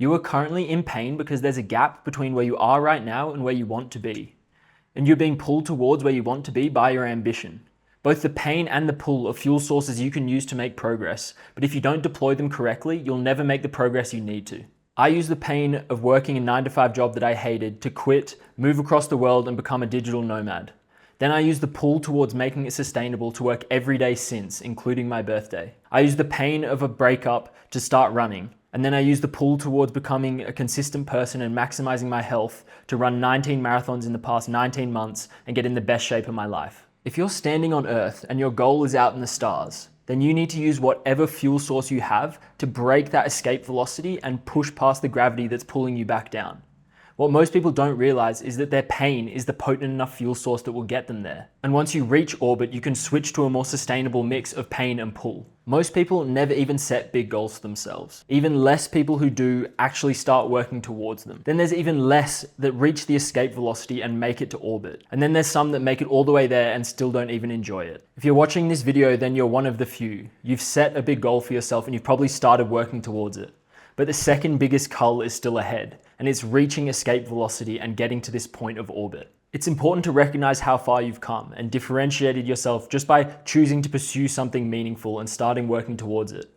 You are currently in pain because there's a gap between where you are right now and where you want to be. And you're being pulled towards where you want to be by your ambition. Both the pain and the pull are fuel sources you can use to make progress, but if you don't deploy them correctly, you'll never make the progress you need to. I used the pain of working a 9-to-5 job that I hated to quit, move across the world and become a digital nomad. Then I used the pull towards making it sustainable to work every day since, including my birthday. I used the pain of a breakup to start running. And then I used the pull towards becoming a consistent person and maximizing my health to run 19 marathons in the past 19 months and get in the best shape of my life. If you're standing on Earth and your goal is out in the stars, then you need to use whatever fuel source you have to break that escape velocity and push past the gravity that's pulling you back down. What most people don't realize is that their pain is the potent enough fuel source that will get them there. And once you reach orbit, you can switch to a more sustainable mix of pain and pull. Most people never even set big goals for themselves. Even less people who do actually start working towards them. Then there's even less that reach the escape velocity and make it to orbit. And then there's some that make it all the way there and still don't even enjoy it. If you're watching this video, then you're one of the few. You've set a big goal for yourself and you've probably started working towards it. But the second biggest cull is still ahead, and it's reaching escape velocity and getting to this point of orbit. It's important to recognize how far you've come and differentiated yourself just by choosing to pursue something meaningful and starting working towards it.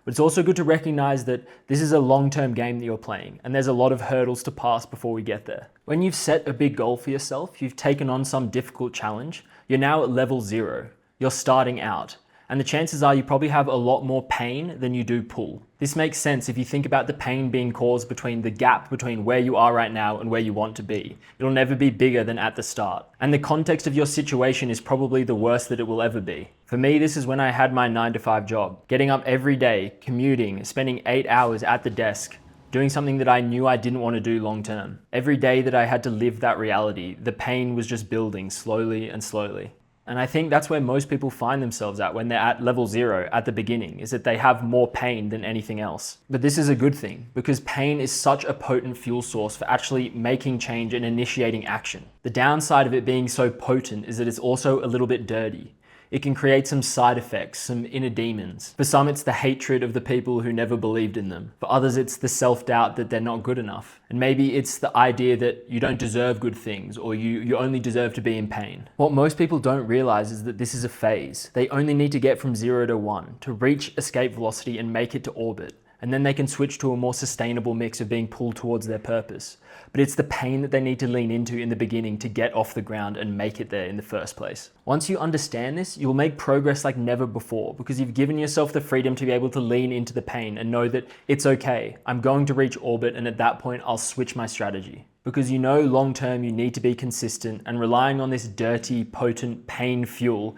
But it's also good to recognize that this is a long-term game that you're playing, and there's a lot of hurdles to pass before we get there. When you've set a big goal for yourself, you've taken on some difficult challenge, you're now at level 0. You're starting out. And the chances are you probably have a lot more pain than you do pull. This makes sense if you think about the pain being caused between the gap between where you are right now and where you want to be. It'll never be bigger than at the start. And the context of your situation is probably the worst that it will ever be. For me, this is when I had my 9-to-5 job. Getting up every day, commuting, spending 8 hours at the desk, doing something that I knew I didn't want to do long term. Every day that I had to live that reality, the pain was just building slowly and slowly. And I think that's where most people find themselves at when they're at level 0 at the beginning, is that they have more pain than anything else. But this is a good thing, because pain is such a potent fuel source for actually making change and initiating action. The downside of it being so potent is that it's also a little bit dirty. It can create some side effects, some inner demons. For some, it's the hatred of the people who never believed in them. For others, it's the self-doubt that they're not good enough. And maybe it's the idea that you don't deserve good things, or you only deserve to be in pain. What most people don't realize is that this is a phase. They only need to get from 0 to 1 to reach escape velocity and make it to orbit. And then they can switch to a more sustainable mix of being pulled towards their purpose. But it's the pain that they need to lean into in the beginning to get off the ground and make it there in the first place. Once you understand this, you'll make progress like never before, because you've given yourself the freedom to be able to lean into the pain and know that it's okay. I'm going to reach orbit, and at that point, I'll switch my strategy. Because you know long term you need to be consistent, and relying on this dirty, potent pain fuel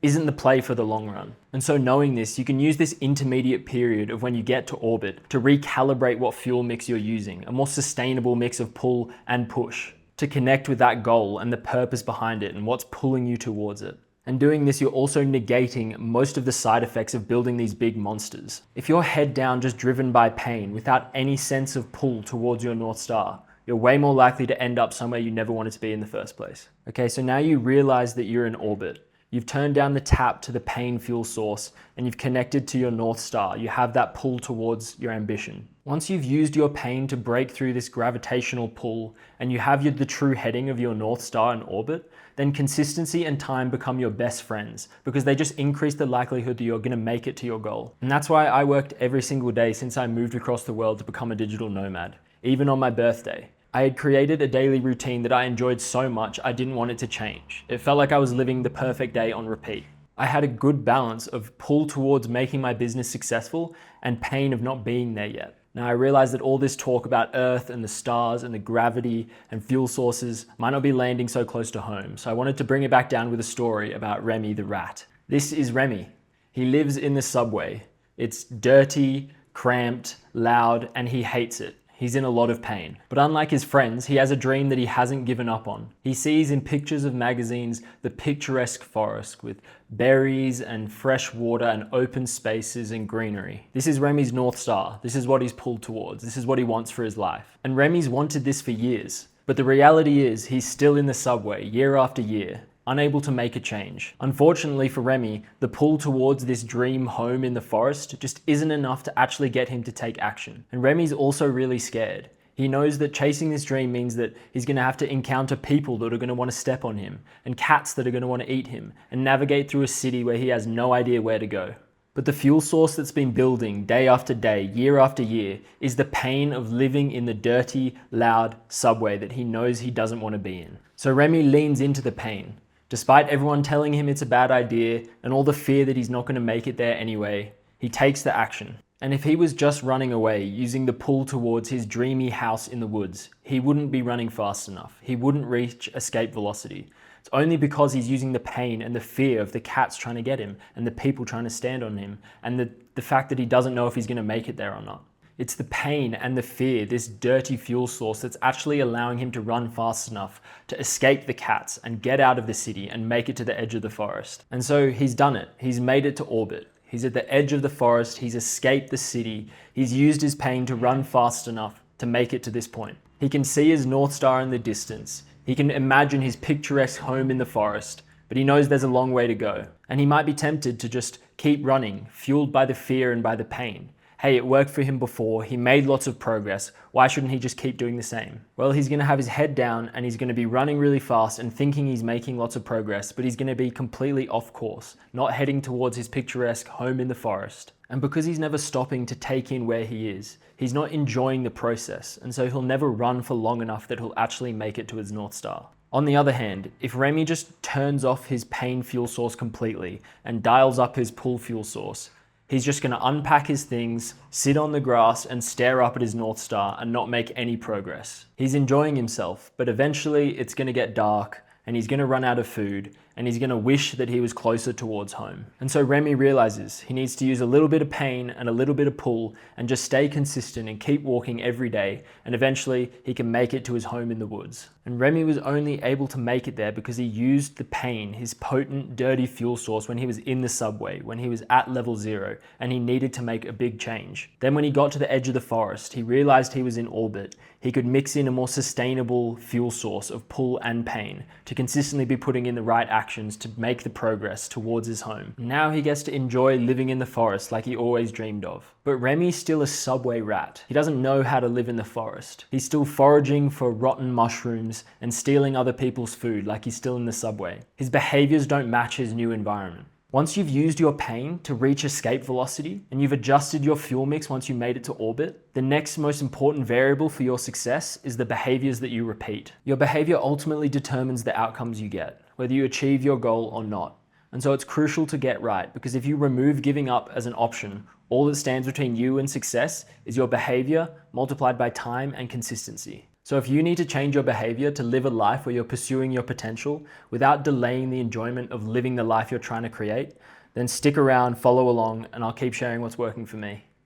isn't the play for the long run. And so knowing this, you can use this intermediate period of when you get to orbit to recalibrate what fuel mix you're using, a more sustainable mix of pull and push, to connect with that goal and the purpose behind it and what's pulling you towards it. And doing this, you're also negating most of the side effects of building these big monsters. If you're head down just driven by pain without any sense of pull towards your North Star, you're way more likely to end up somewhere you never wanted to be in the first place. Okay, so now you realize that you're in orbit. You've turned down the tap to the pain fuel source and you've connected to your North Star. You have that pull towards your ambition. Once you've used your pain to break through this gravitational pull and you have the true heading of your North Star in orbit, then consistency and time become your best friends, because they just increase the likelihood that you're going to make it to your goal. And that's why I worked every single day since I moved across the world to become a digital nomad, even on my birthday. I had created a daily routine that I enjoyed so much I didn't want it to change. It felt like I was living the perfect day on repeat. I had a good balance of pull towards making my business successful and pain of not being there yet. Now I realized that all this talk about Earth and the stars and the gravity and fuel sources might not be landing so close to home, so I wanted to bring it back down with a story about Remy the rat. This is Remy. He lives in the subway. It's dirty, cramped, loud, and he hates it. He's in a lot of pain. But unlike his friends, he has a dream that he hasn't given up on. He sees in pictures of magazines the picturesque forest with berries and fresh water and open spaces and greenery. This is Remy's North Star. This is what he's pulled towards. This is what he wants for his life. And Remy's wanted this for years. But the reality is he's still in the subway year after year. unable to make a change. Unfortunately for Remy, the pull towards this dream home in the forest just isn't enough to actually get him to take action. And Remy's also really scared. He knows that chasing this dream means that he's going to have to encounter people that are going to want to step on him, and cats that are going to want to eat him, and navigate through a city where he has no idea where to go. But the fuel source that's been building day after day, year after year, is the pain of living in the dirty, loud subway that he knows he doesn't want to be in. So Remy leans into the pain. Despite everyone telling him it's a bad idea and all the fear that he's not going to make it there anyway, he takes the action. And if he was just running away, using the pull towards his dreamy house in the woods, he wouldn't be running fast enough. He wouldn't reach escape velocity. It's only because he's using the pain and the fear of the cats trying to get him and the people trying to stand on him and the fact that he doesn't know if he's going to make it there or not. It's the pain and the fear, this dirty fuel source, that's actually allowing him to run fast enough to escape the cats and get out of the city and make it to the edge of the forest. And so he's done it. He's made it to orbit. He's at the edge of the forest, he's escaped the city, he's used his pain to run fast enough to make it to this point. He can see his North Star in the distance, he can imagine his picturesque home in the forest, but he knows there's a long way to go. And he might be tempted to just keep running, fueled by the fear and by the pain. Hey, it worked for him before, he made lots of progress, why shouldn't he just keep doing the same? Well, he's going to have his head down and he's going to be running really fast and thinking he's making lots of progress, but he's going to be completely off course, not heading towards his picturesque home in the forest. And because he's never stopping to take in where he is, he's not enjoying the process, and so he'll never run for long enough that he'll actually make it to his North Star. On the other hand, if Remy just turns off his pain fuel source completely and dials up his pull fuel source, he's just going to unpack his things, sit on the grass and stare up at his North Star and not make any progress. He's enjoying himself, but eventually it's going to get dark and he's going to run out of food and he's going to wish that he was closer towards home. And so Remy realizes he needs to use a little bit of pain and a little bit of pull and just stay consistent and keep walking every day, and eventually he can make it to his home in the woods. And Remy was only able to make it there because he used the pain, his potent, dirty fuel source, when he was in the subway, when he was at level 0, and he needed to make a big change. Then when he got to the edge of the forest, he realized he was in orbit. He could mix in a more sustainable fuel source of pull and pain to consistently be putting in the right actions to make the progress towards his home. Now he gets to enjoy living in the forest like he always dreamed of. But Remy's still a subway rat. He doesn't know how to live in the forest. He's still foraging for rotten mushrooms and stealing other people's food like he's still in the subway. His behaviors don't match his new environment. Once you've used your pain to reach escape velocity and you've adjusted your fuel mix once you made it to orbit, the next most important variable for your success is the behaviors that you repeat. Your behavior ultimately determines the outcomes you get, whether you achieve your goal or not. And so it's crucial to get right, because if you remove giving up as an option, all that stands between you and success is your behavior multiplied by time and consistency. So if you need to change your behavior to live a life where you're pursuing your potential without delaying the enjoyment of living the life you're trying to create, then stick around, follow along, and I'll keep sharing what's working for me.